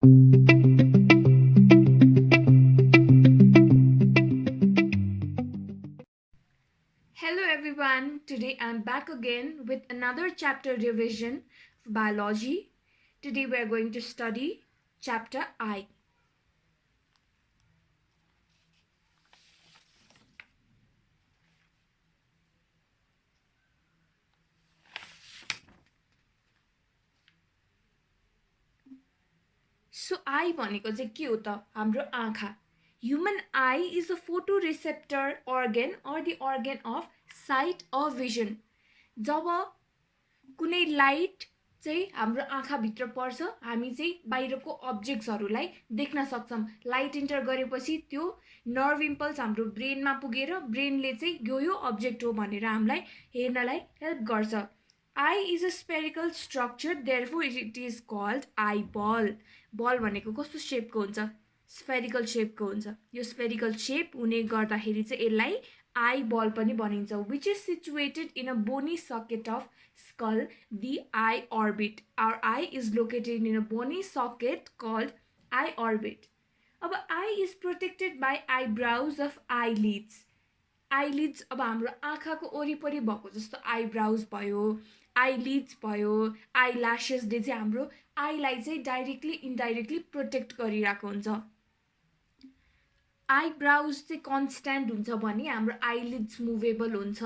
Hello everyone, today I'm back again with another chapter revision of biology. Today we're going to study chapter I. So I भनेको चाहिँ के हो त हाम्रो आँखा. Human eye is a photoreceptor organ or the organ of sight or vision. जब कुनै light चाहिँ हाम्रो आँखाभित्र पर्छ हामी चाहिँ बाहिरको अब्जेक्ट्सहरूलाई देख्न सक्छौँ. लाइट इन्टर गरेपछि त्यो नर्भ इम्पल्स हाम्रो ब्रेनमा पुगेर ब्रेनले चाहिँ यो अब्जेक्ट हो भनेर हामीलाई हेर्नलाई हेल्प गर्छ. Eye is a spherical structure, therefore it is called eyeball. Ball भनेको कस्तो सेपको हुन्छ? स्पेरिकल सेपको हुन्छ. यो स्पेरिकल सेप हुने गर्दाखेरि चाहिँ यसलाई आई बल पनि भनिन्छ. Which is situated in a bony socket of skull, the eye orbit. Our eye is located in a bony socket called eye orbit. अब eye is protected by eyebrows of eyelids. eyelids अब हाम्रो आँखाको वरिपरि भएको जस्तो eyebrows भयो, eyelids भयो, eyelashesले चाहिँ हाम्रो आईलाई चाहिँ डाइरेक्टली इन्डाइरेक्टली प्रोटेक्ट गरिरहेको हुन्छ. आईब्राउज चाहिँ कन्स्ट्यान्ट हुन्छ भने हाम्रो आईलिड्स मुभेबल हुन्छ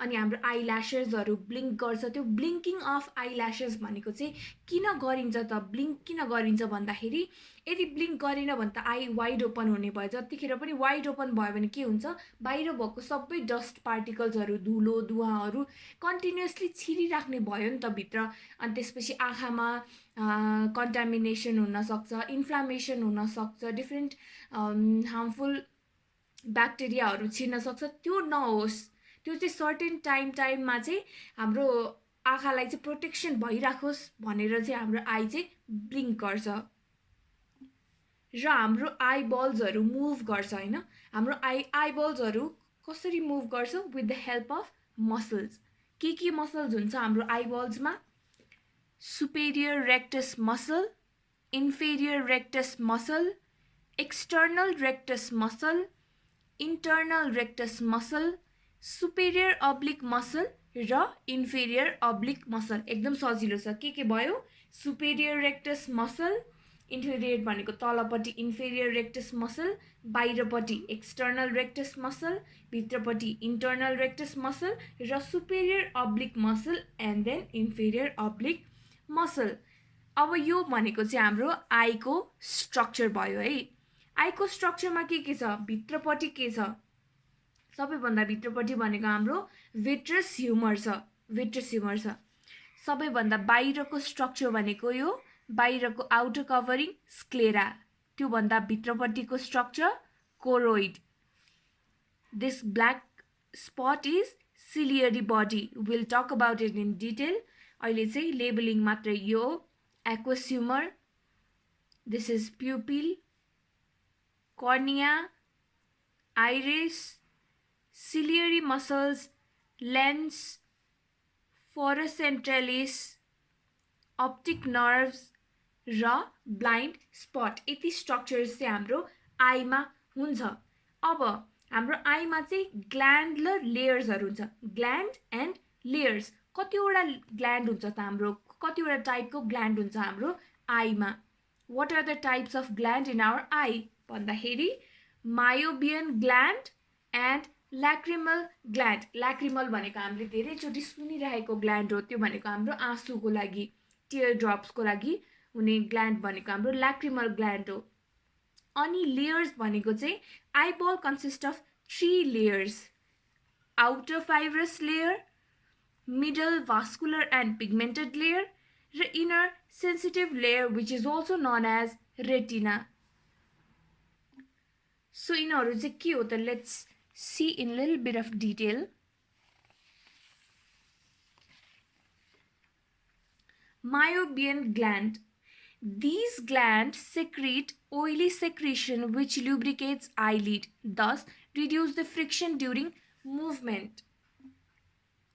अनि हाम्रो आईल्यासेसहरू ब्लिङ्क गर्छ. त्यो ब्लिङ्किङ अफ आईल्यासेस भनेको चाहिँ किन गरिन्छ त? ब्लिङ्क किन गरिन्छ भन्दाखेरि यदि ब्लिङ्क गरेन भने त आई वाइड ओपन हुने भयो. जतिखेर पनि वाइड ओपन भयो भने के हुन्छ? बाहिर भएको सबै डस्ट पार्टिकल्सहरू, धुलो धुवाहरू कन्टिन्युसली छिरिराख्ने भयो नि त भित्र. अनि त्यसपछि आँखामा कन्टामिनेसन हुनसक्छ, इन्फ्लामेसन हुनसक्छ, डिफ्रेन्ट हार्मफुल ब्याक्टेरियाहरू छिर्न सक्छ. त्यो नहोस्, त्यो चाहिँ सर्टेन टाइममा चाहिँ हाम्रो आँखालाई चाहिँ प्रोटेक्सन भइराखोस् भनेर चाहिँ हाम्रो आई चाहिँ ब्लिङ्क गर्छ र हाम्रो आई बल्सहरू मुभ गर्छ होइन. हाम्रो आई बल्सहरू कसरी मुभ गर्छ? With the help of muscles. के मसल्स हुन्छ हाम्रो आई बल्समा? Superior rectus muscle, inferior rectus muscle, external rectus muscle, internal rectus muscle, superior oblique muscle र inferior oblique muscle. एकदम सजिलो छ. के भयो? superior rectus muscle, inferior भनेको तलपट्टि inferior rectus muscle, बाहिरपट्टि external rectus muscle, भित्रपट्टि internal rectus muscle र superior oblique muscle and then inferior oblique muscle. अब यो भनेको चाहिँ हाम्रो आईको स्ट्रक्चर भयो है. आईको स्ट्रक्चरमा के छ? भित्रपट्टि के छ? सबैभन्दा भित्रपट्टि भनेको हाम्रो भिट्रस ह्युमर छ. भिट्रस ह्युमर छ. सबैभन्दा बाहिरको स्ट्रक्चर भनेको यो बाहिरको आउटर कभरिङ स्क्लेरा. त्योभन्दा भित्रपट्टिको structure choroid. This black spot is ciliary body. Will talk about it in detail. अहिले चाहिँ लेबलिङ मात्रै. यो aqueous humour, this is pupil, cornea, iris, ciliary muscles, lens, foramen centralis, optic nerves र blind spot. यति structures चाहिँ हाम्रो आईमा हुन्छ. अब हाम्रो आईमा चाहिँ ग्ल्यान्डुलर लेयर्सहरू हुन्छ. Gland and layers. कतिवटा ग्ल्यान्ड हुन्छ त हाम्रो? कतिवटा टाइपको ग्ल्यान्ड हुन्छ हाम्रो आईमा? What are the types of gland in our eye? भन्दाखेरि मायोबियन ग्ल्यान्ड एन्ड ल्याक्रिमल ग्ल्यान्ड. ल्याक्रिमल भनेको हामीले धेरैचोटि सुनिरहेको ग्ल्यान्ड हो. त्यो भनेको हाम्रो आँसुको लागि, टियर ड्रप्सको लागि हुने ग्ल्यान्ड भनेको हाम्रो ल्याक्रिमल ग्ल्यान्ड हो. अनि लेयर्स भनेको चाहिँ eyeball consist of 3 layers. Outer fibrous layer, middle vascular and pigmented layer र inner sensitive layer which is also known as retina. So यिनीहरू चाहिँ के हो त? Let's see in a little bit of detail. Meibomian gland. These glands secrete oily secretion which lubricates eyelid, thus reduce the friction during movement.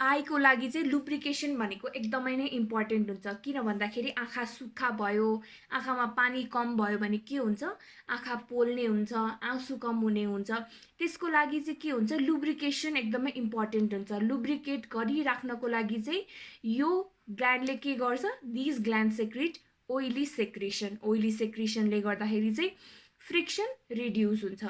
आईको लागि चाहिँ lubrication भनेको एकदमै नै इम्पोर्टेन्ट हुन्छ। किन भन्दाखेरि आँखा सुक्खा भयो, आँखामा पानी कम भयो भने के हुन्छ, आँखा पोल्ने हुन्छ, आँसु कम हुने हुन्छ। त्यसको लागि चाहिँ के हुन्छ, लुब्रिकेसन एकदमै इम्पोर्टेन्ट हुन्छ। लुब्रिकेट गरिराख्नको लागि चाहिँ यो ग्ल्यान्डले के गर्छ, this gland secrete oily secretion. Oily सेक्रेसनले गर्दाखेरि चाहिँ फ्रिक्सन रिड्युस हुन्छ।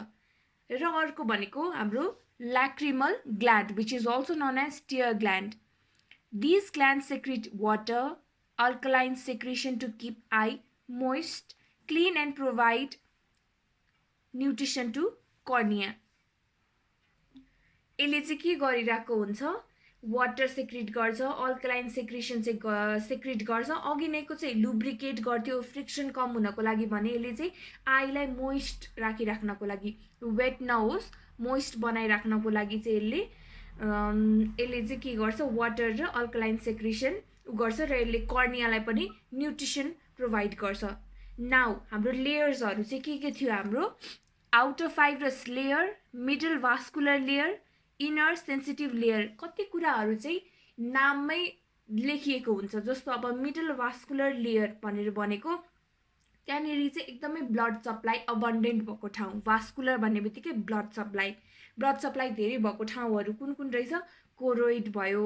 र अर्को भनेको हाम्रो lacrimal gland, which is also known as tear gland. These glands secrete water, alkaline secretion to keep eye moist, clean and provide nutrition to cornea. यसले चाहिँ के गरिरहेको हुन्छ, वाटर सेक्रेट गर्छ, अल्कलाइन सेक्रेसन चाहिँ सेक्रेट गर्छ। अघि नैको चाहिँ लुब्रिकेट गर्थ्यो फ्रिक्सन कम हुनको लागि भने यसले चाहिँ आईलाई मोइस्ट राखिराख्नको लागि, वेट नहोस् मोइस्ट बनाइराख्नको लागि चाहिँ यसले चाहिँ के गर्छ, वाटर र अल्कलाइन सेक्रेसन गर्छ र यसले कर्नियालाई पनि न्युट्रिसन प्रोभाइड गर्छ। नाउ हाम्रो लेयर्सहरू चाहिँ के थियो, हाम्रो outer fibrous layer, middle vascular layer, inner sensitive layer. कति कुराहरू चाहिँ नाममै लेखिएको हुन्छ। जस्तो अब मिडल भास्कुलर लेयर भनेर भनेको त्यहाँनिर चाहिँ एकदमै ब्लड सप्लाई अबन्डेन्ट भएको ठाउँ। भास्कुलर भन्ने बित्तिकै ब्लड सप्लाई धेरै भएको ठाउँहरू कुन कुन रहेछ, कोरोइड भयो,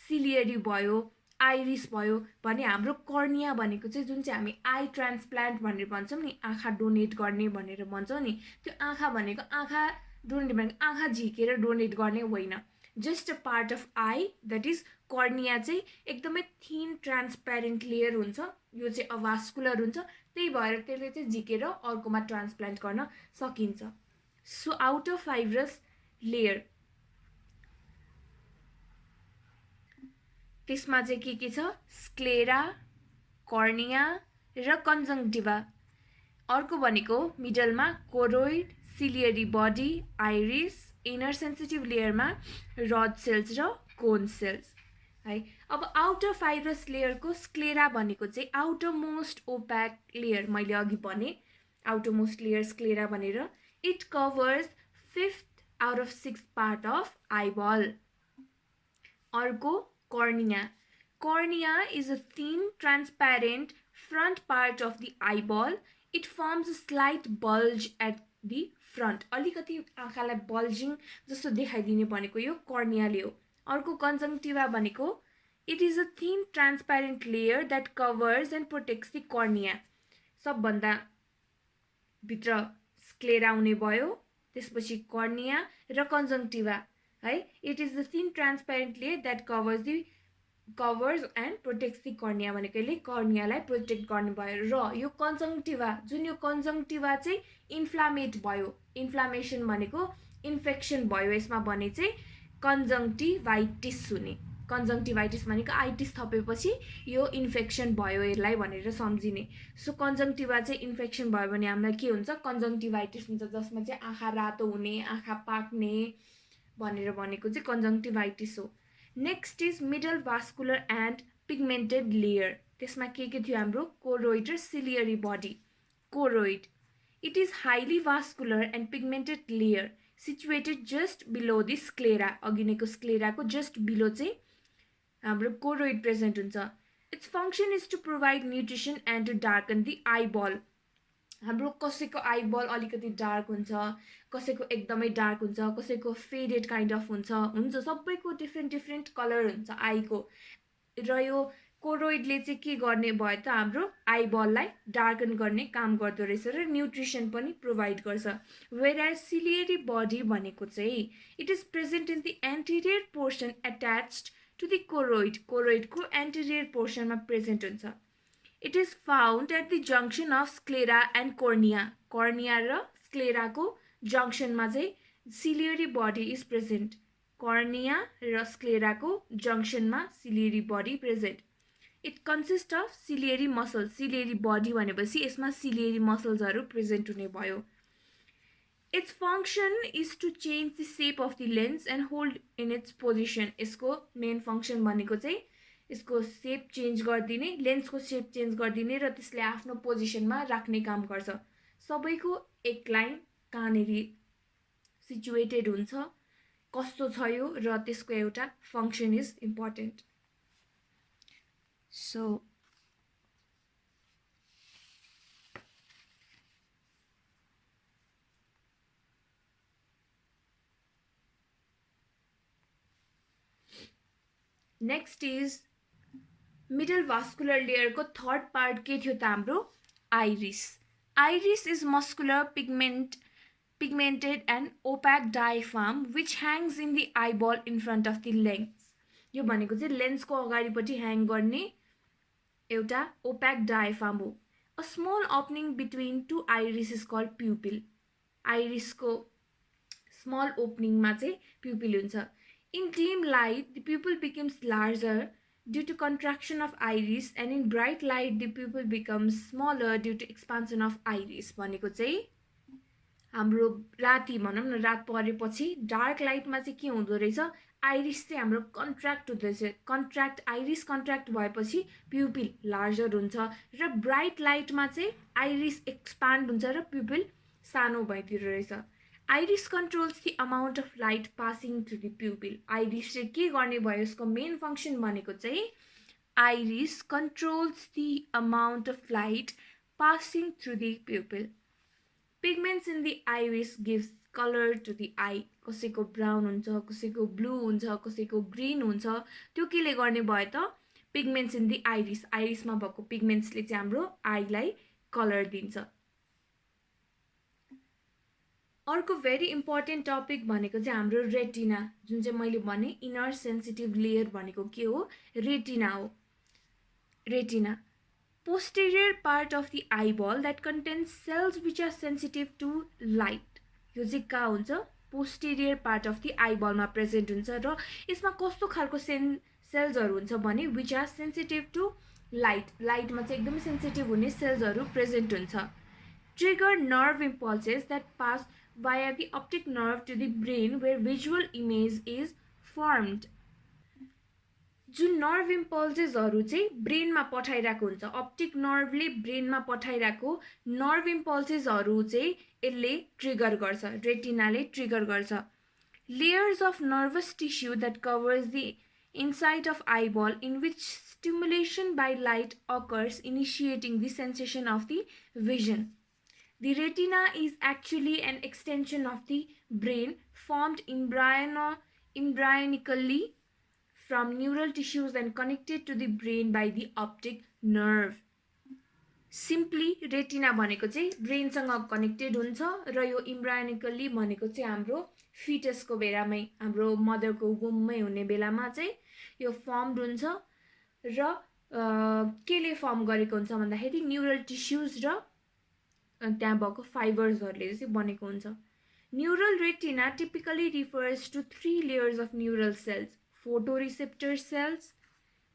सिलियरी भयो, आइरिस भयो भने हाम्रो कर्निया भनेको चाहिँ जुन चाहिँ हामी आई ट्रान्सप्लान्ट भनेर भन्छौँ नि, आँखा डोनेट गर्ने भनेर भन्छौँ नि, त्यो आँखा भनेको आँखा डोनेट भनेको आँखा झिकेर डोनेट गर्ने होइन, just a part of I, that is cornea चाहिँ एकदमै थिन ट्रान्सप्यारेन्ट लेयर हुन्छ। यो चाहिँ अभास्कुलर हुन्छ, त्यही भएर त्यसले चाहिँ झिकेर अर्कोमा ट्रान्सप्लान्ट गर्न सकिन्छ। सो आउटर फाइब्रस लेयर, त्यसमा चाहिँ के छ, स्क्लेरा, कर्निया र कन्जङ्क्टिभा। अर्को भनेको मिडलमा choroid, ciliary body, iris, inner sensitive लेयरमा रड सेल्स र कोन सेल्स है। अब आउटर फाइब्रस लेयरको स्क्लेरा भनेको चाहिँ आउटर मोस्ट ओप्याक लेयर, मैले अघि भने आउटर मोस्ट लेयर स्क्लेरा भनेर। It covers 5th out of 6th part of eyeball. अर्को cornea, cornea is a thin transparent front part of the eyeball. It forms a slight bulge at the front, अलिकति आँखालाई बल्जिङ जस्तो देखाइदिने भनेको यो कर्नियाले हो। अर्को कन्जङ्क्टिभा भनेको it is a thin transparent layer that covers and protects the cornea. सबभन्दा भित्र स्क्लेरा हुने भयो, त्यसपछि कर्निया र कन्जङ्क्टिभा है। It is the thin transparent layer that covers and protects the cornea भनेको यसले कर्नियालाई प्रोटेक्ट गर्ने भयो। र यो कन्जङ्क्टिभा, जुन यो कन्जङ्क्टिभा चाहिँ इन्फ्लामेट भयो, इन्फ्लामेसन भनेको इन्फेक्सन भयो यसमा भने चाहिँ कन्जङ्क्टिभाइटिस हुने। कन्जङ्क्टिभाइटिस भनेको आइटिस थपेपछि यो इन्फेक्सन भयो यसलाई भनेर सम्झिने। सो कन्जङ्क्टिभा चाहिँ इन्फेक्सन भयो भने हामीलाई के हुन्छ, कन्जङ्क्टिभाइटिस हुन्छ, जसमा चाहिँ आँखा रातो हुने, आँखा पाक्ने भनेर भनेको चाहिँ कन्जङ्क्टिभाइटिस हो। Next is middle vascular and pigmented layer. त्यसमा के थियो हाम्रो कोरोइड र ciliary body. Choroid, it is highly vascular and pigmented layer situated just below the sclera। अघि नैको स्क्लेराको जस्ट बिलो चाहिँ हाम्रो कोरोइड प्रेजेन्ट हुन्छ। Its function is to provide nutrition and to darken the eyeball. हाम्रो कसैको आइबल अलिकति dark हुन्छ, कसैको एकदमै डार्क हुन्छ, कसैको फेडेड काइन्ड अफ हुन्छ, सबैको डिफ्रेन्ट कलर हुन्छ आईको। र यो कोरोइडले चाहिँ के गर्ने भयो त, हाम्रो आइबललाई डार्कन गर्ने काम गर्दो रहेछ र न्युट्रिसन पनि प्रोभाइड गर्छ। वेयर सिलियरी बडी भनेको चाहिँ it is present in the anterior portion attached to the choroid. कोरोइडको एन्टिरियर पोर्सनमा प्रेजेन्ट हुन्छ। It is found at the junction of sclera and cornea. Cornea र स्क्लेराको जङ्सनमा चाहिँ ciliary body is present. Cornea र स्क्लेराको जङ्सनमा ciliary body present. It consist of ciliary muscle. Ciliary body भनेपछि यसमा सिलियरी मसल्सहरू प्रेजेन्ट हुने भयो। Its function is to change the shape of the lens and hold in its position. यसको main function भनेको चाहिँ यसको सेप चेन्ज गरिदिने, लेन्सको सेप चेन्ज गरिदिने र त्यसले आफ्नो पोजिसनमा राख्ने काम गर्छ। सबैको एक लाइन कहाँनिर सिचुएटेड हुन्छ, कस्तो छ यो र त्यसको एउटा function is important. So next is middle vascular layer को थर्ड पार्ट के थियो त हाम्रो iris. Iris is muscular pigmented and opaque diaphragm which hangs in the eyeball in front of the lens. यो भनेको चाहिँ लेन्सको अगाडिपट्टि ह्याङ गर्ने एउटा opaque diaphragm हो. A small opening between two iris is called pupil. Iris को small opening मा चाहिँ pupil हुन्छ. In dim light, the pupil becomes larger due to contraction of iris, and in bright light, the pupil becomes smaller due to expansion of iris. भनेको चाहिँ हाम्रो राति भनौं न रात परेपछि डार्क लाइटमा चाहिँ के हुँदो रहेछ आइरिस चाहिँ हाम्रो कन्ट्र्याक्ट हुँदैछ. आइरिस कन्ट्र्याक्ट भएपछि प्युपिल लार्जर हुन्छ र ब्राइट लाइटमा चाहिँ आइरिस एक्सपान्ड हुन्छ र प्युपिल सानो भइदियो रहेछ. Iris controls the amount of light passing through the pupil. Iris चाहिँ के गर्ने भयो यसको मेन फंक्सन भनेको चाहिँ iris controls the amount of light passing through the pupil. Pigments in the iris gives color to the eye. कसैको brown हुन्छ, कसैको ब्लू हुन्छ, कसैको ग्रीन हुन्छ. त्यो केले गर्ने भयो त पिगमेन्ट्स इन द आइरिस. आइरिसमा भएको पिगमेन्ट्सले चाहिँ हाम्रो आईलाई कलर दिन्छ. अर्को भेरी इम्पोर्टेन्ट टपिक भनेको चाहिँ हाम्रो रेटिना, जुन चाहिँ मैले भने इनर सेन्सिटिभ लेयर भनेको के हो रेटिना हो. Retina posterior part of the eyeball that contains cells which are sensitive to light. यो चाहिँ कहाँ हुन्छ posterior part of the eyeball मा प्रेजेन्ट हुन्छ र यसमा कस्तो खालको सेल्सहरु हुन्छ भने which are sensitive to light. लाइटमा चाहिँ एकदमै सेन्सिटिभ हुने सेल्सहरु प्रेजेन्ट हुन्छ. Trigger nerve impulses that pass via the optic nerve to the brain where visual image is formed. जुन नर्भ इम्पल्सेसहरु चाहिँ ब्रेनमा पठाइराको हुन्छ. अप्टिक नर्भले ब्रेनमा पठाइराको नर्भ इम्पल्सेसहरु चाहिँ यसले ट्रिगर गर्छ, रेटिनाले ट्रिगर गर्छ. Layers of nervous tissue that covers the inside of eyeball in which stimulation by light occurs initiating the sensation of the vision. The retina is actually an extension of the brain formed embryonically from neural tissues and connected to the brain by the optic nerve. Simply retina भनेको चाहिँ brain सँग connected हुन्छ र यो इम्ब्रायोनिकली भनेको चाहिँ हाम्रो फिटसको बेलामै हाम्रो मदरको वुममै हुने बेलामा चाहिँ यो फर्मड हुन्छ र केले फर्म गरेको हुन्छ भन्दाखेरि न्यूरल टिस्युज र त्यहाँ भएको फाइबर्सहरुले चाहिँ बनेको हुन्छ. Neural retina typically refers to 3 layers of neural cells. photoreceptor cells,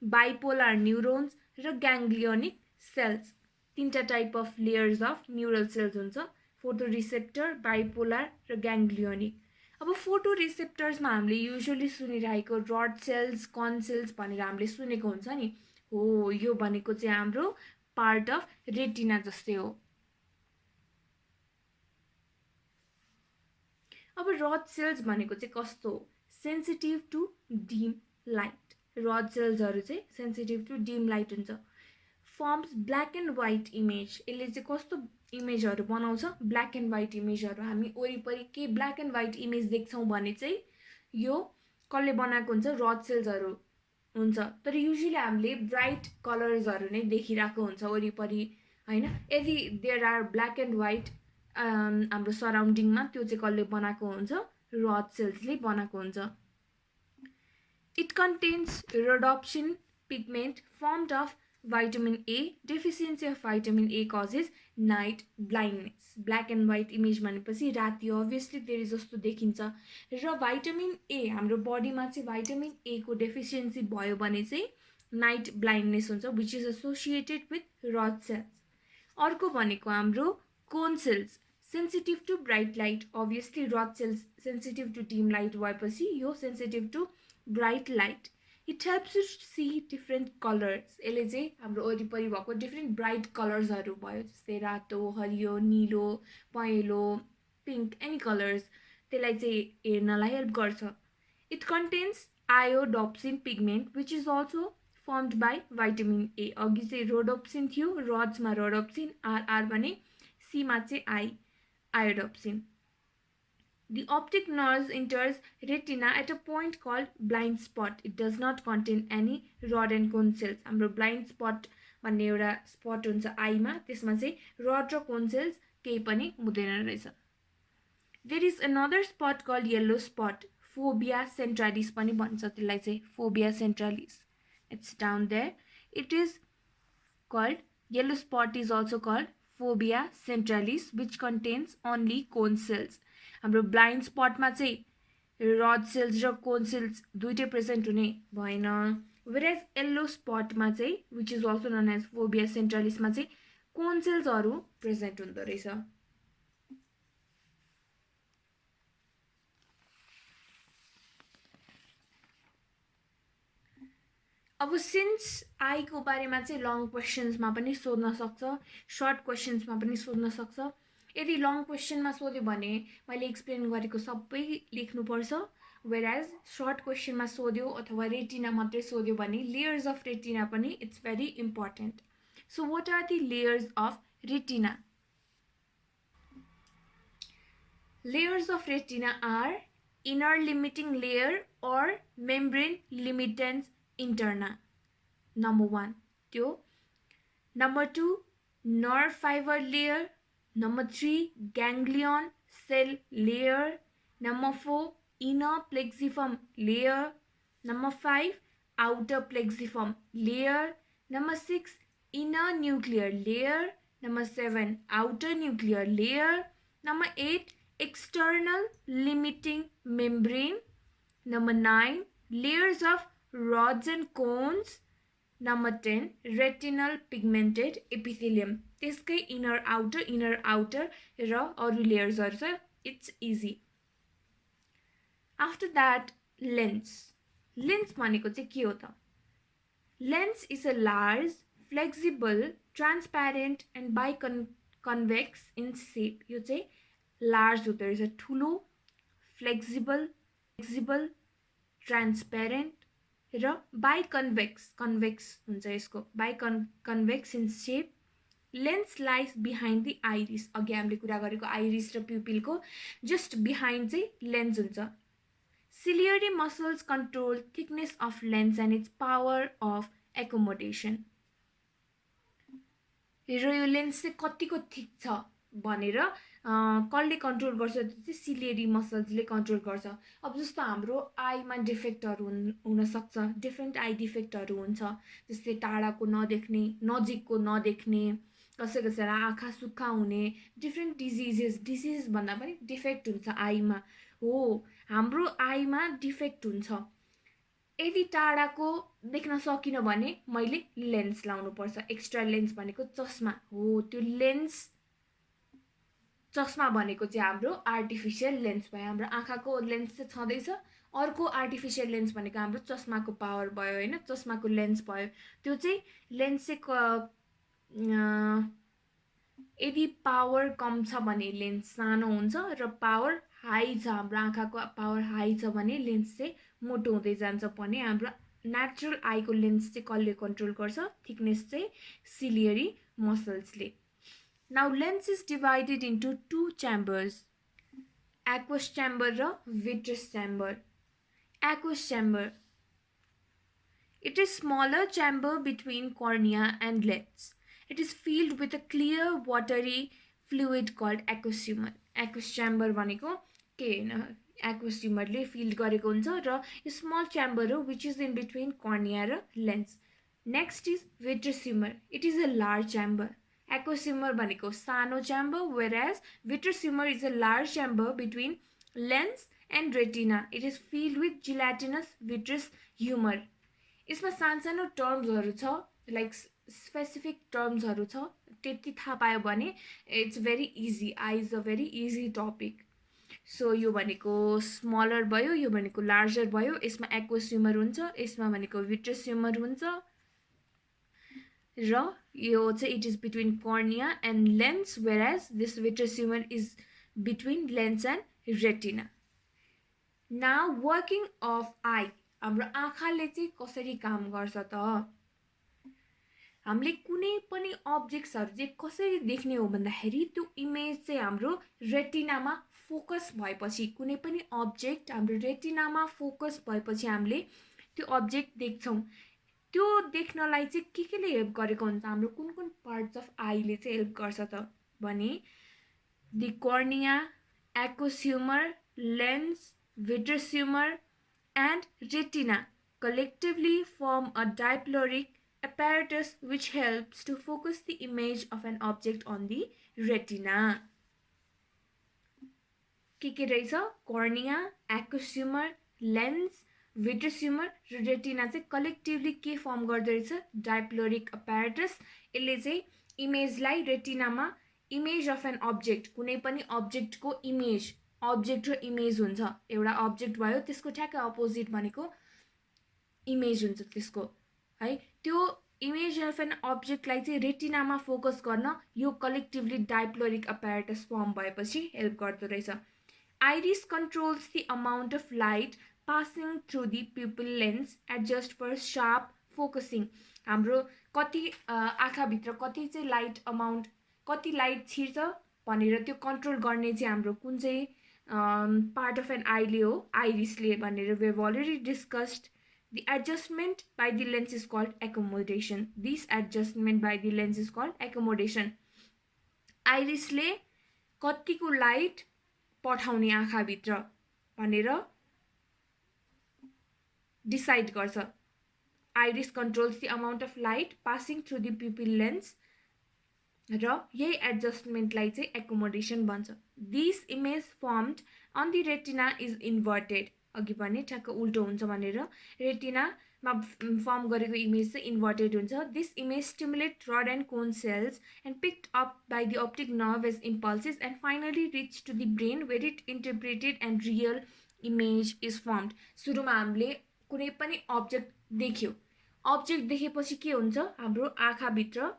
bipolar neurons र ganglionic cells. तीनटा type of layers of neural cells हुन्छ. फोटोरिसेप्टर, बाइपोलर र ग्याङ्ग्लियोनिक. अब फोटोरिसेप्टर्समा हामीले युजुअली सुनिरहेको रड सेल्स, कन सेल्स भनेर हामीले सुनेको हुन्छ नि. हो यो भनेको चाहिँ हाम्रो पार्ट अफ रेटिना जस्तै हो. अब रड सेल्स भनेको चाहिँ कस्तो हो sensitive to dim light. Rod सेल्सहरु चाहिँ सेन्सिटिभ टु डिम लाइट हुन्छ. Forms black and white image. यसले चाहिँ कस्तो इमेजहरु बनाउँछ ब्ल्याक एन्ड व्हाइट इमेजहरु. हामी वरिपरि के ब्ल्याक एन्ड व्हाइट इमेज देख्छौं भने चाहिँ यो कसले बनाएको हुन्छ रड सेल्सहरु हुन्छ. तर युजुअली हामीले ब्राइट कलर्सहरु नै देखिराको हुन्छ वरिपरि हैन. यदि there are black and white हाम्रो सराउन्डिङमा त्यो चाहिँ कसले बनाएको हुन्छ rod cellsले बनाएको हुन्छ. It contains rhodopsin pigment formed of vitamin A. Deficiency of vitamin A causes night blindness. Black and white image भनेपछि राति obviously धेरै जस्तो देखिन्छ र vitamin A हाम्रो बडीमा चाहिँ vitamin A को deficiency भयो भने चाहिँ night blindness हुन्छ which is associated with rod cells. अर्को भनेको हाम्रो cone cells. Sensitive to bright light. Obviously rod cells sensitive to dim light भएपछि यो sensitive to bright light. It helps you see different colors. यसले चाहिँ हाम्रो वरिपरि भएको different bright colorsहरु भयो जस्तै रातो, हरियो, नीलो, पहेँलो, पिंक, any colors त्यसलाई चाहिँ हेर्नलाई हेल्प गर्छ. It contains iodopsin pigment which is also formed by vitamin A. अघि चाहिँ rhodopsin थियो, rods मा rhodopsin, RR भने C मा चाहिँ iodopsin. The optic nerve enters retina at a point called blind spot. It does not contain any rod and cone cells. हाम्रो blind spot भन्ने एउटा spot हुन्छ eye मा, त्यसमा चाहिँ rod र cone cells केही पनि हुँदैन रहेछ. There is another spot called yellow spot. Fovea centralis पनि भन्छ त्यसलाई चाहिँ, fovea centralis. It's down there. It is called, yellow spot is also called fovea centralis which contains only cone cells. हाम्रो blind spot मा चाहिँ rod cells र cone cells दुईटै present हुने भएन. Whereas yellow spot मा चाहिँ, which is also known as fovea centralis मा चाहिँ cone cells हरु present हुँदो रहेछ. अब सिन्स आई को बारेमा चाहिँ लङ क्वेशन्स मा पनि सोध्न सक्छ, सर्ट क्वेशन्स मा पनि सोध्न सक्छ. यदि लङ क्वेशन मा सोध्यो भने मैले एक्सप्लेन गरेको सबै लेख्नु पर्छ. Whereas सर्ट क्वेशन मा सोध्यो अथवा रेटिना मात्रै सोध्यो भने लेयर्स अफ रेटिना पनि it's very important. So what are the layers of retina? Layers of retina are inner limiting layer or membrane limitans interna. Number 1 त्यो. Number 2 nerve fiber layer. Number 3 ganglion cell layer. Number 4 inner plexiform layer. Number 5 outer plexiform layer. Number 6 inner nuclear layer. Number 7 outer nuclear layer. Number 8 external limiting membrane. Number 9 layers of rods and cones. Number 10 retinal pigmented epithelium. त्यसकै inner outer र अरु layers हरु छ. It's easy. After that lens. Lens भनेको चाहिँ के हो त? Lens is a large, flexible, transparent and biconvex in shape. यो चाहिँ large हुँदो रहेछ, ठुलो, flexible, transparent र biconvex, convex हुन्छ यसको, biconvex in shape. Lens lies behind the iris. अघि हामीले कुरा गरेको iris र pupil को just behind चाहिँ lens हुन्छ. Ciliary muscles control thickness of lens and its power of accommodation. र यो लेन्स चाहिँ कतिको थिक छ भनेर कसले कन्ट्रोल गर्छ? त्यो चाहिँ सिलियरी मसल्सले कन्ट्रोल गर्छ. अब जस्तो हाम्रो आईमा डिफेक्टहरु हुन सक्छ, डिफरेन्ट आई डिफेक्टहरु हुन्छ, जस्तै टाढाको नदेख्ने, नजिकको नदेख्ने, कसै कसैलाई आँखा सुक्खा हुने, डिफरेन्ट डिजिज भन्दा पनि डिफेक्ट हुन्छ आईमा. हो, हाम्रो आईमा डिफेक्ट हुन्छ. यदि टाढाको देख्न सकिन भने मैले लेन्स लाउनु पर्छ. एक्स्ट्रा लेन्स भनेको चस्मा हो. त्यो लेन्स, चस्मा भनेको चाहिँ हाम्रो आर्टिफिशियल लेन्स भयो. हाम्रो आँखाको लेन्स चाहिँ छँदैछ, अर्को आर्टिफिशियल लेन्स भनेको हाम्रो चस्माको पावर भयो हैन, चस्माको लेन्स भयो. त्यो चाहिँ लेन्स चाहिँ यदि पावर कम छ भने लेन्स सानो हुन्छ र पावर हाई छ, हाम्रो आँखाको पावर हाई छ भने लेन्स चाहिँ मोटो हुँदै जान्छ भने हाम्रो नेचुरल आईको लेन्स चाहिँ कसले कन्ट्रोल गर्छ? थिकनेस चाहिँ ciliary मसल्सले. Now lens is divided into two chambers, aqueous chamber र vitreous chamber. Aqueous chamber, it is smaller chamber between cornea and lens. It is filled with a clear watery fluid called aqueous humor. Aqueous chamber भनेको के हैन, aqueous humor ले fill गरेको हुन्छ र यो small chamber हो which is in between cornea र lens. Next is vitreous humor. It is a large chamber. Aqueous humor भनेको सानो chamber, whereas vitreous humor is a large chamber between lens and retina. It is filled with gelatinous vitreous humor. यसमा सानो टर्म्सहरु छ, like specific टर्म्सहरु छ, त्यति थाहा पायो भने it's very easy. I is a very easy topic. So यो भनेको स्मलर भयो, यो भनेको लार्जर भयो. यसमा एक्वस ह्युमर हुन्छ, यसमा भनेको विट्रस ह्युमर हुन्छ र यो चाहिँ it is between cornea and lens, whereas this vitreous humour is between lens and retina. Now working of eye, हाम्रो आँखाले चाहिँ कसरी काम गर्छ त? हामीले कुनै पनि अब्जेक्ट्सहरू चाहिँ कसरी देख्ने हो भन्दाखेरि त्यो इमेज चाहिँ हाम्रो रेटिनामा फोकस भएपछि, कुनै पनि अब्जेक्ट हाम्रो रेटिनामा फोकस भएपछि हामीले त्यो अब्जेक्ट देख्छौँ। त्यो देख्नलाई चाहिँ केले हेल्प गरेको हुन्छ? हाम्रो कुन कुन पार्ट्स अफ आईले चाहिँ हेल्प गर्छ त भने the cornea, acoshumor, lens, vitrecumor, and retina collectively form a dipyloric apparatus which helps to focus the image of an object on the retina. के रहेछ? cornea, acosumor, lens, vitrecumor र retina चाहिँ collectively के form गर्दो रहेछ? डाइप्लोरिक apparatus. यसले चाहिँ इमेजलाई रेटिनामा image of an object, कुनै पनि अब्जेक्टको इमेज, अब्जेक्ट र इमेज हुन्छ। एउटा अब्जेक्ट भयो, त्यसको ठ्याक्कै अपोजिट भनेको इमेज हुन्छ त्यसको, है। त्यो इमेज अफ एन अब्जेक्टलाई चाहिँ रेटिनामा फोकस गर्न यो कलेक्टिभली डाइप्लोरिक apparatus फर्म भएपछि हेल्प गर्दो रहेछ। Iris controls the amount of light passing through the pupil lens adjust for sharp focusing. हाम्रो कति आँखाभित्र कति चाहिँ लाइट अमाउन्ट, कति लाइट छिर्छ भनेर त्यो कन्ट्रोल गर्ने चाहिँ हाम्रो कुन चाहिँ पार्ट अफ एन आईले हो? आइरिसले भनेर we have already discussed. The adjustment by the lens is called accommodation. This adjustment by the lens is called accommodation. आइरिसले कतिको लाइट पठाउने आँखाभित्र भनेर डिसाइड गर्छ। Iris controls the amount of light passing through the pupil lens र यही एडजस्टमेन्टलाई चाहिँ एकोमोडेसन भन्छ। This image formed on the retina is inverted. अघि भने ठ्याक्क उल्टो हुन्छ भनेर, रेटिनामा फर्म गरेको इमेज चाहिँ इन्भर्टेड हुन्छ। This image stimulate rod and cone cells and picked up by the optic nerve as impulses and finally reach to the brain where it interpreted and real image is formed. सुरुमा हामीले कुनै पनि object देख्यो, object देखेपछि के हुन्छ? हाम्रो आँखाभित्र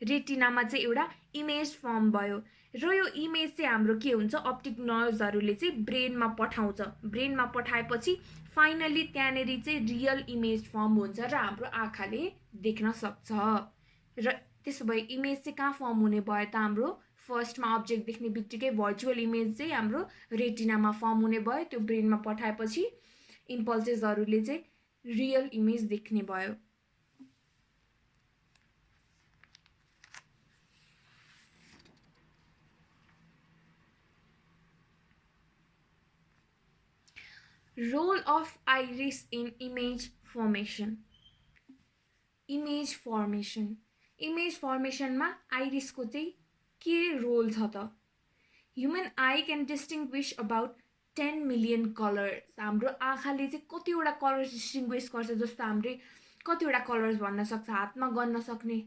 रेटिनामा चाहिँ एउटा इमेज फर्म भयो र यो इमेज चाहिँ हाम्रो के हुन्छ? अप्टिक नर्भ्सहरूले चाहिँ ब्रेनमा पठाउँछ। ब्रेनमा पठाएपछि फाइनली त्यहाँनेर चाहिँ रियल इमेज फर्म हुन्छ र हाम्रो आँखाले देख्न सक्छ। र त्यसो भए इमेज चाहिँ कहाँ फर्म हुने भयो त? हाम्रो फर्स्टमा अब्जेक्ट देख्ने बित्तिकै भर्चुअल इमेज चाहिँ हाम्रो रेटिनामा फर्म हुने भयो। त्यो ब्रेनमा पठाएपछि इम्पल्सेसहरूले चाहिँ रियल इमेज देख्ने भयो। Role of iris in image formation. Image formation. Image formation मा iris को चाहिँ के रोल छ त? Human eye can distinguish about 10 million colors. हाम्रो आँखाले चाहिँ कतिवटा कलर्स डिस्टिङ्ग्विस गर्छ? जस्तो हामीले कतिवटा कलर्स भन्न सक्छ? हातमा गन्न सक्ने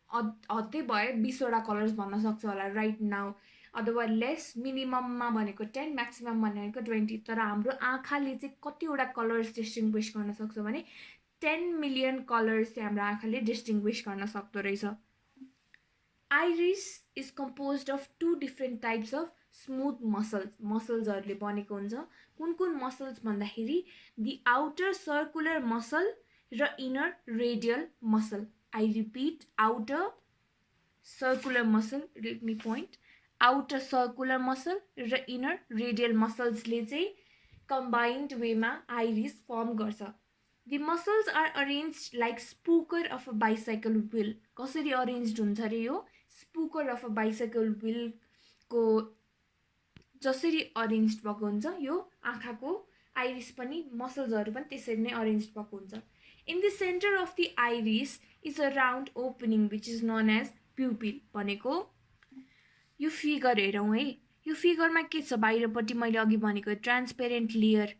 हदै भयो 20 वटा कलर्स भन्न सक्छ होला राइट नाउ। अदरवाइज लेस, मिनिमममा भनेको 10, म्याक्सिमम भनेको 20। तर हाम्रो आँखाले चाहिँ कतिवटा कलर्स डिस्टिङ्ग्विस गर्न सक्छ भने 10 मिलियन कलर्स चाहिँ हाम्रो आँखाले डिस्टिङ्ग्विस गर्न सक्दो रहेछ। Iris is composed of 2 different types of smooth muscles. मसल्सहरूले बनेको हुन्छ। कुन कुन मसल्स भन्दाखेरि दि आउटर सर्कुलर मसल र inner radial muscle. I repeat, outer circular muscle, let me point, outer circular muscle र इनर रेडियल मसल्सले चाहिँ कम्बाइन्ड वेमा आइरिस फर्म गर्छ। The muscles are arranged like spokes of a bicycle wheel. कसरी arranged हुन्छ अरे यो? स्पुकर अफ अ बाइसाइकल व्हीलको जसरी अरेन्ज्ड भएको हुन्छ यो आँखाको आइरिस पनि, मसल्सहरू पनि त्यसरी नै अरेन्ज्ड भएको हुन्छ। In the centre of the iris is a round opening which is known as pupil. भनेको यो फिगर हेरौँ है। यो फिगरमा के छ? बाहिरपट्टि मैले अघि भनेको ट्रान्सपेरेन्ट लेयर,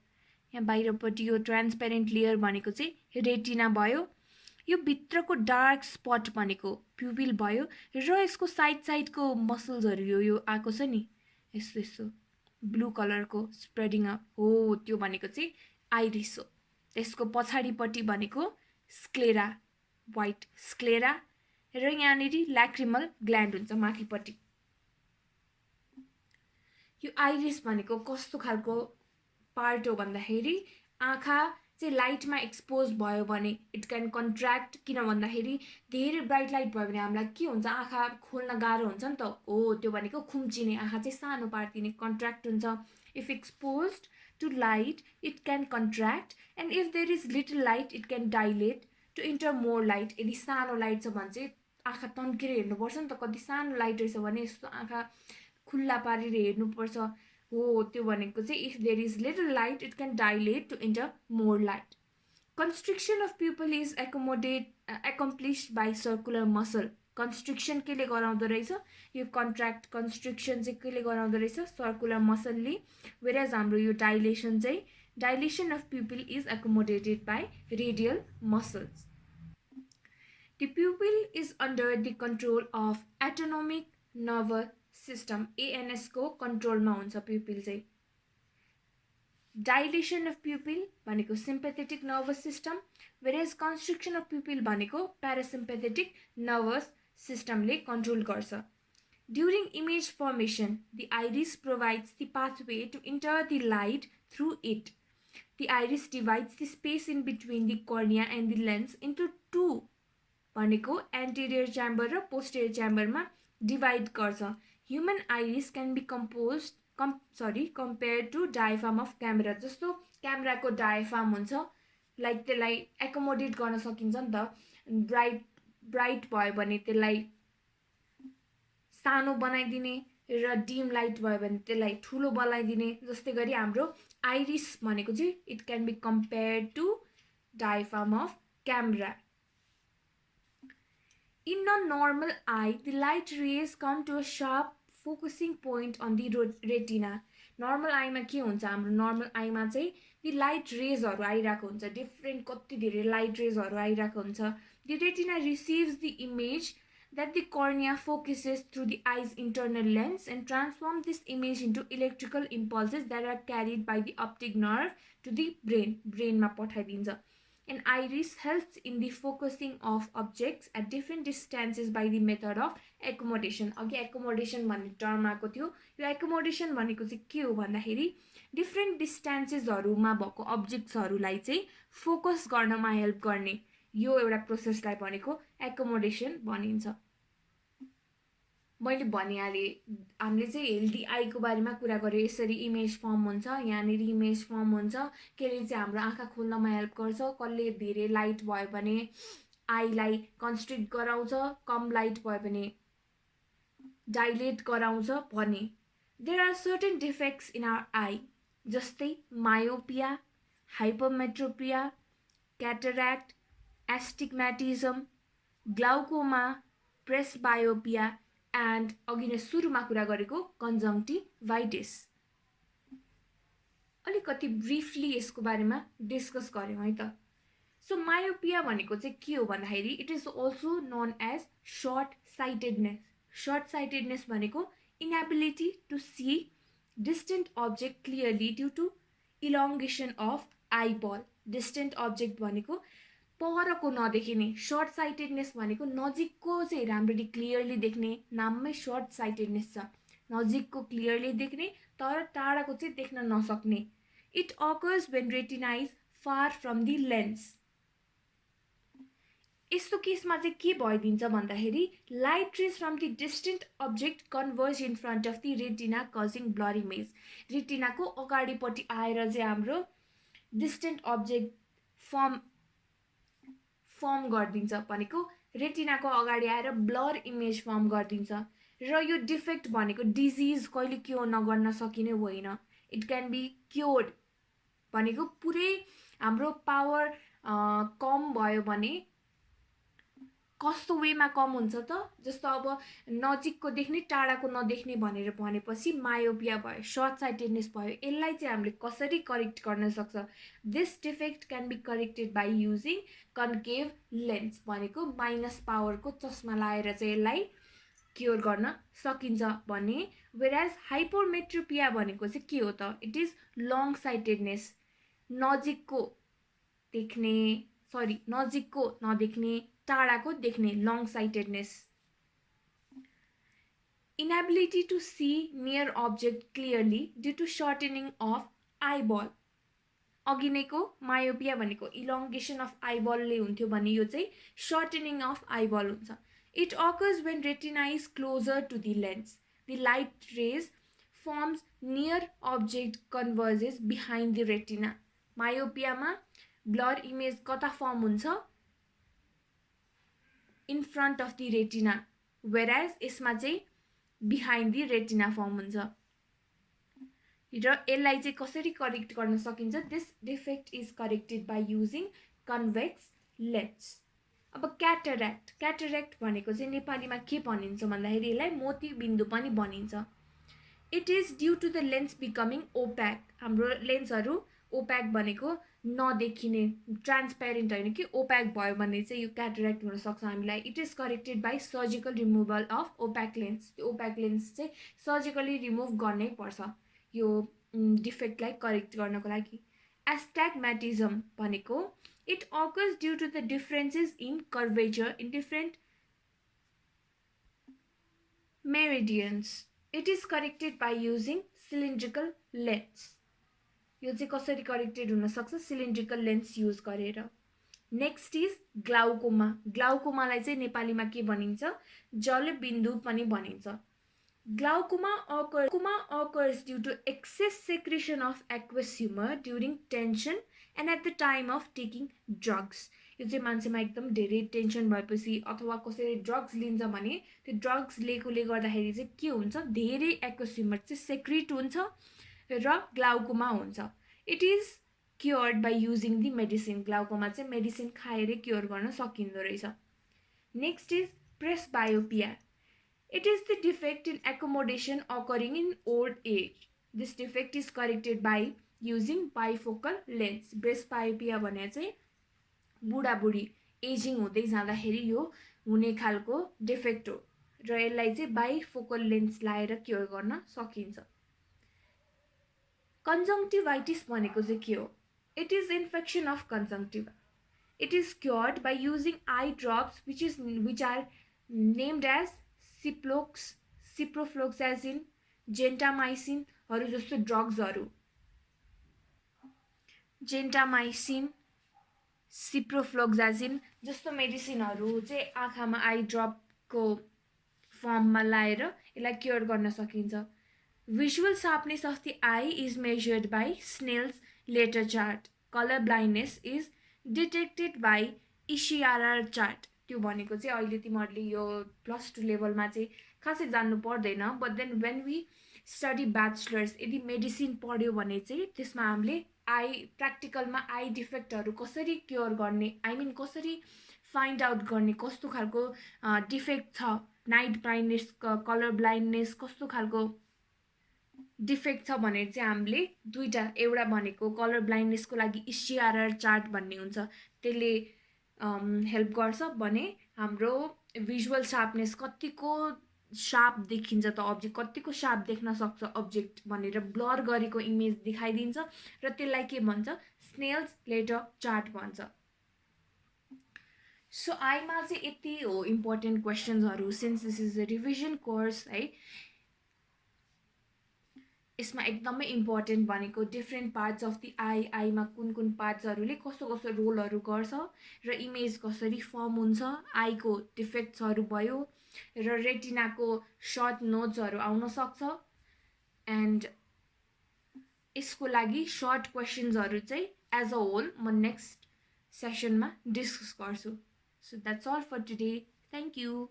यहाँ बाहिरपट्टि यो ट्रान्सपेरेन्ट लेयर भनेको चाहिँ रेटिना भयो। यो भित्रको डार्क स्पट भनेको प्युपिल भयो र यसको साइड साइडको मसल्सहरू यो आएको छ नि, यस्तो यस्तो ब्लू कलरको स्प्रेडिङ अप हो, त्यो भनेको चाहिँ आइरिस हो। त्यसको पछाडिपट्टि भनेको स्क्लेरा, व्हाइट स्क्लेरा, र यहाँनिर ल्याक्रिमल ग्ल्यान्ड हुन्छ माथिपट्टि। यो आइरिस भनेको कस्तो खालको पार्ट हो भन्दाखेरि आँखा चाहिँ लाइटमा एक्सपोज भयो भने इट क्यान कन्ट्र्याक्ट, किन भन्दाखेरि धेरै ब्राइट लाइट भयो भने हामीलाई के हुन्छ, आँखा खोल्न गाह्रो हुन्छ नि त। हो, त्यो भनेको खुम्चिने, आँखा चाहिँ सानो पारिदिने, कन्ट्र्याक्ट हुन्छ। If exposed to light it can contract, and if there is little light it can dilate to enter more light. यदि सानो लाइट छ भने चाहिँ आँखा तन्केर हेर्नुपर्छ नि त, कति सानो लाइट रहेछ भने यस्तो आँखा खुल्ला पारेर हेर्नुपर्छ। हो, त्यो भनेको चाहिँ if there is little light it can dilate to enter more light. Constriction of pupil is accomplished by circular muscle. Constriction केले गराउँदो रहेछ, यो कन्ट्र्याक्ट कन्स्ट्रिक्सन चाहिँ केले गराउँदो रहेछ, सर्कुलर मसलले। वेयरएज हाम्रो यो डाइलेसन चाहिँ, dilation of pupil is accommodated by radial muscles. The pupil is under the control of autonomic nervous system, ANS को कन्ट्रोलमा हुन्छ प्युपिल चाहिँ। डाइलेसन अफ प्युपिल भनेको sympathetic nervous system, whereas constriction of pupil भनेको parasympathetic nervous सिस्टमले control गर्छ। During image formation the iris provides the pathway to enter the light through it. The iris divides the space in between the cornea and the lens into two भनेको anterior chamber र posterior च्याम्बरमा divide गर्छ। Human iris can be compare to diaphragm of camera. जस्तो क्यामेराको diaphragm हुन्छ, like त्यसलाई accommodate गर्न सकिन्छ नि त। ब्राइट भयो भने त्यसलाई सानो बनाइदिने र डिम लाइट भयो भने त्यसलाई ठुलो बनाइदिने। जस्तै गरी हाम्रो आइरिस भनेको चाहिँ it can be compare to diaphragm of camera. In a normal eye, the light rays come to a sharp focusing point on the retina. Normal eye मा के हुन्छ, हाम्रो normal eye मा चाहिँ the light rays हरु आइराको हुन्छ, different कति धेरै light rays हरु आइराको हुन्छ। The retina receives the image that the cornea focuses through the eye's internal lens and transforms this image into electrical impulses that are carried by the optic nerve to the brain. Brain मा पठाइदिन्छ। An iris helps in the focusing of objects at different distances by the method of accommodation. अघि accommodation भन्ने term आएको थियो। यो accommodation भनेको चाहिँ के हो भन्दाखेरि डिफ्रेन्ट डिस्टेन्सेसहरुमा भएको अब्जेक्ट्सहरुलाई चाहिँ फोकस गर्नमा हेल्प गर्ने यो एउटा प्रोसेसलाई भनेको accommodation भनिन्छ। मैले भनिहालेँ, हामीले चाहिँ हेल्दी आईको बारेमा कुरा गर्यो। यसरी इमेज फर्म हुन्छ, यहाँनिर इमेज फर्म हुन्छ, केले चाहिँ हाम्रो आँखा खोल्नमा हेल्प गर्छ, कसले धेरै लाइट भयो भने आईलाई कन्स्ट्रिक्ट गराउँछ, कम लाइट भयो भने डाइलेट गराउँछ भने। There are certain defects in our eye, जस्तै myopia, hypermetropia, cataract, astigmatism, glaucoma, presbyopia and अघि नै सुरुमा कुरा गरेको कन्जङ्क्टिभाइटिस। अलिकति ब्रिफली यसको बारेमा डिस्कस गरौँ है त। सो मायोपिया भनेको चाहिँ के हो भन्दाखेरि it is also known as short sightedness. Short sightedness भनेको inability to see distant object clearly due to elongation of eyeball. Distant object भनेको परको नदेखिने, सर्ट साइटेडनेस भनेको नजिकको चाहिँ राम्ररी क्लियरली देख्ने, नाममै सर्ट साइटेडनेस छ। नजिकको क्लियरली देख्ने तर टाढाको चाहिँ देख्न नसक्ने। It occurs when retina is far from the lens. यस्तो केसमा चाहिँ के भइदिन्छ भन्दाखेरि light rays from the distant object converge in front of the retina causing blur image. रेटिनाको अगाडिपट्टि आएर चाहिँ हाम्रो डिस्टेन्ट अब्जेक्ट फर्म गरिदिन्छ भनेको रेटिनाको अगाडि आएर ब्लर इमेज फर्म गरिदिन्छ। र यो डिफेक्ट भनेको डिजिज कहिले क्योर नगर्न सकिने होइन। इट क्यान बी क्योर्ड भनेको पुरै हाम्रो पावर कम भयो भने कस्तो वेमा कम हुन्छ त, जस्तो अब नजिकको देख्ने टाढाको नदेख्ने भनेर भनेपछि मायोपिया भयो, सर्ट साइटेडनेस भयो। यसलाई चाहिँ हामीले कसरी करेक्ट गर्न सक्छ? This defect can be corrected by using concave lens भनेको माइनस पावरको चस्मा लाएर चाहिँ यसलाई क्योर गर्न सकिन्छ भने। वेयरएज हाइपरमेट्रोपिया भनेको चाहिँ के हो त? इट इज लङ साइटेडनेस, नजिकको नदेख्ने, टाढाको देख्ने, long sightedness. Inability to see near object clearly due to shortening of eyeball. अघि नैको मायोपिया भनेको इलोंगेसन अफ आइबलले हुन्थ्यो भने यो चाहिँ सर्टनिङ अफ आइबल हुन्छ. It occurs when retina is closer to the lens. The light rays forms near object converges behind the retina. मायोपियामा blur image कता फर्म हुन्छ? In front of the retina. Whereas यसमा चाहिँ बिहाइन्ड द रेटिना फर्म हुन्छ. र यसलाई चाहिँ कसरी करेक्ट गर्न सकिन्छ? This defect is corrected by using convex lens. अब क्याटरेक्ट भनेको चाहिँ नेपालीमा के भनिन्छ भन्दाखेरि यसलाई मोतीबिन्दु पनि भनिन्छ. It is due to the lens becoming opaque. हाम्रो लेन्सहरू ओप्याक भनेको नदेखिने, ट्रान्सप्यारेन्ट होइन कि ओप्याक भयो भने चाहिँ यो क्याटरेक्ट हुनसक्छ हामीलाई. It is corrected by surgical removal of opaque lens. त्यो ओप्याक लेन्स चाहिँ सर्जिकली रिमुभ गर्नै पर्छ यो डिफेक्टलाई करेक्ट गर्नको लागि. एस्ट्याग्म्याटिजम भनेको it occurs due to the differences in curvature in different meridians. It is corrected by using cylindrical lens. यो चाहिँ कसरी करेक्टेड हुनसक्छ? सिलिन्ड्रिकल लेन्स युज गरेर. Next is glaucoma. ग्लाउकोमालाई चाहिँ नेपालीमा के भनिन्छ? जलबिन्दु पनि भनिन्छ. Glaucoma occurs due to excess secretion of aqueous humor during tension and at the time of taking drugs. यो चाहिँ मान्छेमा एकदम धेरै टेन्सन भएपछि अथवा कसैले ड्रग्स लिन्छ भने त्यो ड्रग्स लिएकोले गर्दाखेरि चाहिँ के हुन्छ? धेरै एक्वेस ह्युमर चाहिँ सेक्रेट हुन्छ र ग्लाउकोमा हुन्छ. It is cured by using the medicine. Glaucoma चाहिँ मेडिसिन खाएरै क्योर गर्न सकिँदो रहेछ. Next is presbyopia. It is the defect in accommodation occurring in old age. This defect is corrected by using bifocal lens. Presbyopia भने चाहिँ बुढाबुढी ageing हुँदै जाँदाखेरि यो हुने खालको डिफेक्ट हो र यसलाई चाहिँ बाइफोकल लेन्स लाएर क्योर गर्न सकिन्छ. कन्जङ्क्टिभाइटिस भनेको चाहिँ के हो? It is infection of conjunctiva. It is cured by using eye drops which are named as ciprofloxacin, जेन्टामाइसिनहरू जस्तो ड्रग्सहरू. जेन्टामाइसिन, सिप्रोफ्लोक्सासिन जस्तो मेडिसिनहरू चाहिँ आँखामा आई ड्रपको फर्ममा लाएर यसलाई क्योर गर्न सकिन्छ. Visual sharpness of the eye is measured by Snell's letter chart. Color blindness is detected by Ishihara chart. त्यो भनेको चाहिँ अहिले तिमीहरूले यो +2 लेभलमा चाहिँ खासै जान्नु पर्दैन. But then when we study bachelors यदि मेडिसिन पढ्यो भने चाहिँ त्यसमा हामीले प्र्याक्टिकलमा आई डिफेक्टहरू कसरी क्योर गर्ने, कसरी फाइन्ड आउट गर्ने, कस्तो खालको डिफेक्ट छ, नाइट ब्लाइन्डनेस, कलर ब्लाइन्डनेस कस्तो खालको डिफेक्ट छ भनेर चाहिँ हामीले दुईटा, एउटा भनेको कलर ब्लाइन्डनेसको लागि इसिआरआर चार्ट भन्ने हुन्छ, त्यसले हेल्प गर्छ भने हाम्रो भिजुअल शार्पनेस कतिको शार्प देखिन्छ त अब्जेक्ट, कतिको शार्प देख्न सक्छ अब्जेक्ट भनेर ब्लर गरेको इमेज देखाइदिन्छ र त्यसलाई के भन्छ? स्नेल्स लेटर चार्ट भन्छ. सो आईमा चाहिँ यति हो इम्पोर्टेन्ट क्वेसन्सहरू. Since this is a revision course है, यसमा एकदमै इम्पोर्टेन्ट भनेको डिफ्रेन्ट पार्ट्स अफ द आईमा कुन कुन पार्ट्सहरूले कस्तो कस्तो रोलहरू गर्छ र इमेज कसरी फर्म हुन्छ, आईको डिफेक्ट्सहरू भयो र रेटिनाको सर्ट नोट्सहरू आउन सक्छ. एन्ड यसको लागि सर्ट क्वेसन्सहरू चाहिँ एज अ होल म नेक्स्ट सेसनमा डिस्कस गर्छु. So that's all for today. Thank you.